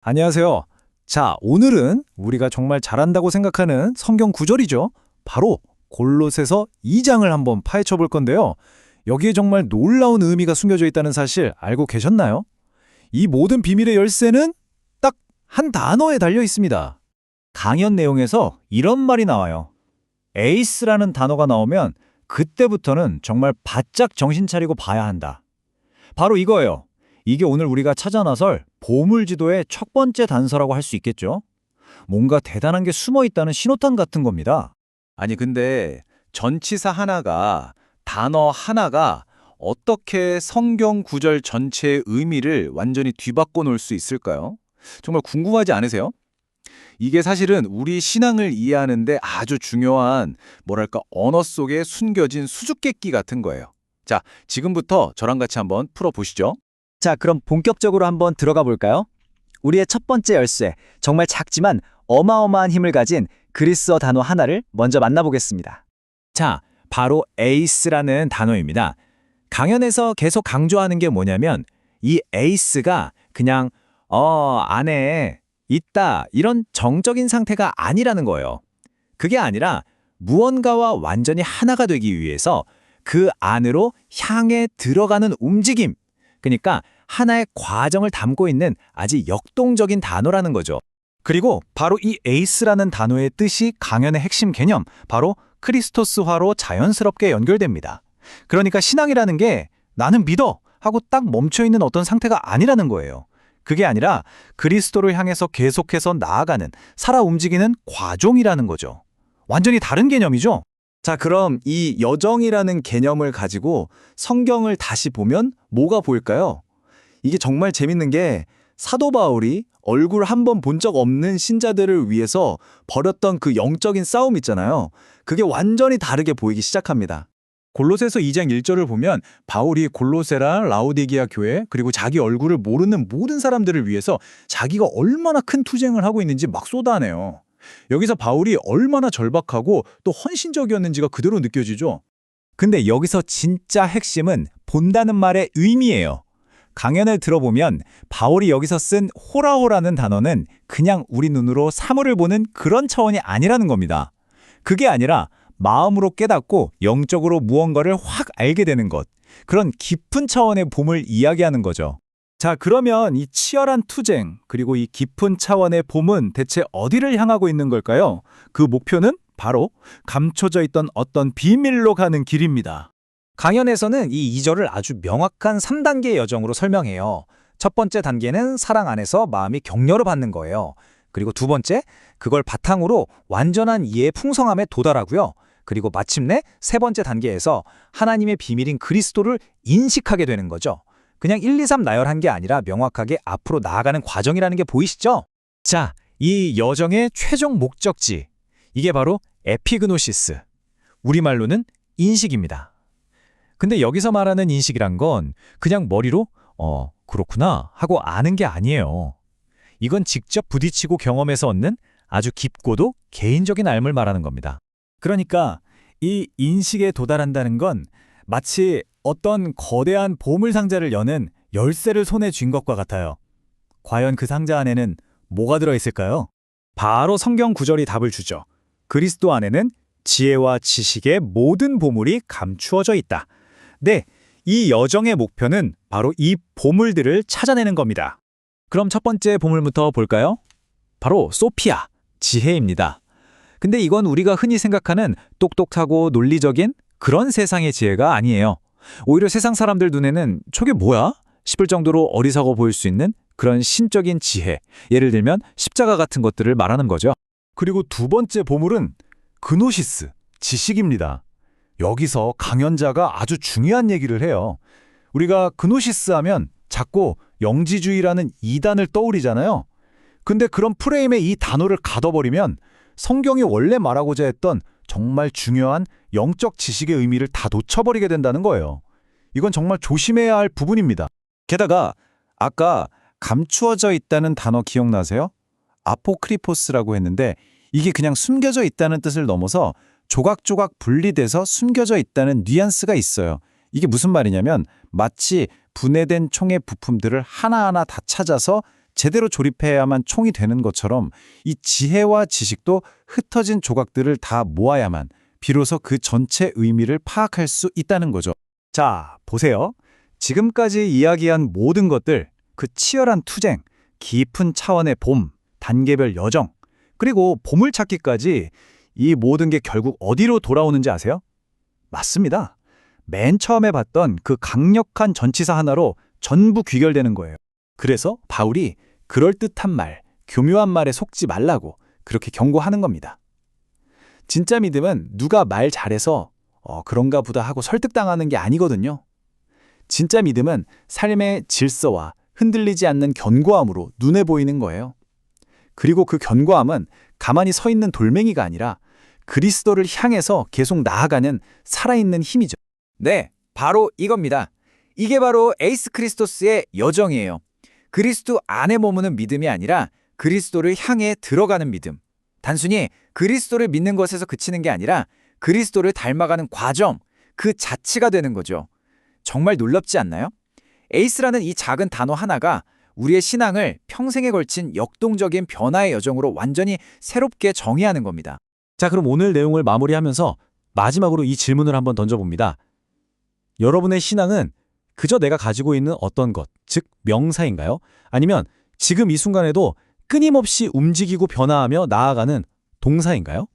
안녕하세요. 자, 오늘은 우리가 정말 잘한다고 생각하는 성경 구절이죠. 바로 골로새서 2장을 한번 파헤쳐 볼 건데요. 여기에 정말 놀라운 의미가 숨겨져 있다는 사실 알고 계셨나요? 이 모든 비밀의 열쇠는 딱 한 단어에 달려 있습니다. 강연 내용에서 이런 말이 나와요. 에이스라는 단어가 나오면 그때부터는 정말 바짝 정신 차리고 봐야 한다. 바로 이거예요. 이게 오늘 우리가 찾아 나설 보물지도의 첫 번째 단서라고 할 수 있겠죠? 뭔가 대단한 게 숨어 있다는 신호탄 같은 겁니다. 아니, 근데 전치사 하나가, 단어 하나가 어떻게 성경 구절 전체의 의미를 완전히 뒤바꿔 놓을 수 있을까요? 정말 궁금하지 않으세요? 이게 사실은 우리 신앙을 이해하는데 아주 중요한, 뭐랄까, 언어 속에 숨겨진 수수께끼 같은 거예요. 자, 지금부터 저랑 같이 한번 풀어보시죠. 자, 그럼 본격적으로 한번 들어가 볼까요? 우리의 첫 번째 열쇠, 정말 작지만 어마어마한 힘을 가진 그리스어 단어 하나를 먼저 만나보겠습니다. 자, 바로 에이스라는 단어입니다. 강연에서 계속 강조하는 게 뭐냐면 이 에이스가 그냥 안에 있다 이런 정적인 상태가 아니라는 거예요. 그게 아니라 무언가와 완전히 하나가 되기 위해서 그 안으로 향해 들어가는 움직임, 그러니까 하나의 과정을 담고 있는 아주 역동적인 단어라는 거죠. 그리고 바로 이 에이스라는 단어의 뜻이 강연의 핵심 개념, 바로 크리스토스화로 자연스럽게 연결됩니다. 그러니까 신앙이라는 게 나는 믿어 하고 딱 멈춰있는 어떤 상태가 아니라는 거예요. 그게 아니라 그리스도를 향해서 계속해서 나아가는, 살아 움직이는 과정이라는 거죠. 완전히 다른 개념이죠? 자, 그럼 이 여정이라는 개념을 가지고 성경을 다시 보면 뭐가 보일까요? 이게 정말 재밌는 게 사도 바울이 얼굴 한 번 본 적 없는 신자들을 위해서 벌였던 그 영적인 싸움 있잖아요. 그게 완전히 다르게 보이기 시작합니다. 골로새서 2장 1절을 보면 바울이 골로새랑 라오디게아 교회 그리고 자기 얼굴을 모르는 모든 사람들을 위해서 자기가 얼마나 큰 투쟁을 하고 있는지 막 쏟아내요. 여기서 바울이 얼마나 절박하고 또 헌신적이었는지가 그대로 느껴지죠. 근데 여기서 진짜 핵심은 본다는 말의 의미예요. 강연을 들어보면 바울이 여기서 쓴 호라호라는 단어는 그냥 우리 눈으로 사물을 보는 그런 차원이 아니라는 겁니다. 그게 아니라 마음으로 깨닫고 영적으로 무언가를 확 알게 되는 것, 그런 깊은 차원의 봄을 이야기하는 거죠. 자, 그러면 이 치열한 투쟁, 그리고 이 깊은 차원의 봄은 대체 어디를 향하고 있는 걸까요? 그 목표는 바로 감춰져 있던 어떤 비밀로 가는 길입니다. 강연에서는 이 2절을 아주 명확한 3단계 여정으로 설명해요. 첫 번째 단계는 사랑 안에서 마음이 격려를 받는 거예요. 그리고 두 번째, 그걸 바탕으로 완전한 이해의 풍성함에 도달하고요. 그리고 마침내 세 번째 단계에서 하나님의 비밀인 그리스도를 인식하게 되는 거죠. 그냥 1, 2, 3 나열한 게 아니라 명확하게 앞으로 나아가는 과정이라는 게 보이시죠? 자, 이 여정의 최종 목적지, 이게 바로 에피그노시스, 우리말로는 인식입니다. 근데 여기서 말하는 인식이란 건 그냥 머리로 그렇구나 하고 아는 게 아니에요. 이건 직접 부딪히고 경험해서 얻는 아주 깊고도 개인적인 알을 말하는 겁니다. 그러니까 이 인식에 도달한다는 건 마치 어떤 거대한 보물 상자를 여는 열쇠를 손에 쥔 것과 같아요. 과연 그 상자 안에는 뭐가 들어있을까요? 바로 성경 구절이 답을 주죠. 그리스도 안에는 지혜와 지식의 모든 보물이 감추어져 있다. 네, 이 여정의 목표는 바로 이 보물들을 찾아내는 겁니다. 그럼 첫 번째 보물부터 볼까요? 바로 소피아, 지혜입니다. 근데 이건 우리가 흔히 생각하는 똑똑하고 논리적인 그런 세상의 지혜가 아니에요. 오히려 세상 사람들 눈에는 저게 뭐야? 싶을 정도로 어리석어 보일 수 있는 그런 신적인 지혜, 예를 들면 십자가 같은 것들을 말하는 거죠. 그리고 두 번째 보물은 그노시스, 지식입니다. 여기서 강연자가 아주 중요한 얘기를 해요. 우리가 그노시스 하면 자꾸 영지주의라는 이단을 떠올리잖아요. 근데 그런 프레임에 이 단어를 가둬버리면 성경이 원래 말하고자 했던 정말 중요한 영적 지식의 의미를 다 놓쳐버리게 된다는 거예요. 이건 정말 조심해야 할 부분입니다. 게다가 아까 감추어져 있다는 단어 기억나세요? 아포크리포스라고 했는데 이게 그냥 숨겨져 있다는 뜻을 넘어서 조각조각 분리돼서 숨겨져 있다는 뉘앙스가 있어요. 이게 무슨 말이냐면 마치 분해된 총의 부품들을 하나하나 다 찾아서 제대로 조립해야만 총이 되는 것처럼 이 지혜와 지식도 흩어진 조각들을 다 모아야만 비로소 그 전체 의미를 파악할 수 있다는 거죠. 자, 보세요. 지금까지 이야기한 모든 것들, 그 치열한 투쟁, 깊은 차원의 봄, 단계별 여정, 그리고 보물찾기까지 이 모든 게 결국 어디로 돌아오는지 아세요? 맞습니다. 맨 처음에 봤던 그 강력한 전치사 하나로 전부 귀결되는 거예요. 그래서 바울이 그럴듯한 말, 교묘한 말에 속지 말라고 그렇게 경고하는 겁니다. 진짜 믿음은 누가 말 잘해서 그런가 보다 하고 설득당하는 게 아니거든요. 진짜 믿음은 삶의 질서와 흔들리지 않는 견고함으로 눈에 보이는 거예요. 그리고 그 견고함은 가만히 서 있는 돌멩이가 아니라 그리스도를 향해서 계속 나아가는 살아있는 힘이죠. 네, 바로 이겁니다. 이게 바로 에이스 크리스토스의 여정이에요. 그리스도 안에 머무는 믿음이 아니라 그리스도를 향해 들어가는 믿음. 단순히 그리스도를 믿는 것에서 그치는 게 아니라 그리스도를 닮아가는 과정, 그 자체가 되는 거죠. 정말 놀랍지 않나요? 에이스라는 이 작은 단어 하나가 우리의 신앙을 평생에 걸친 역동적인 변화의 여정으로 완전히 새롭게 정의하는 겁니다. 자, 그럼 오늘 내용을 마무리하면서 마지막으로 이 질문을 한번 던져봅니다. 여러분의 신앙은 그저 내가 가지고 있는 어떤 것, 즉 명사인가요? 아니면 지금 이 순간에도 끊임없이 움직이고 변화하며 나아가는 동사인가요?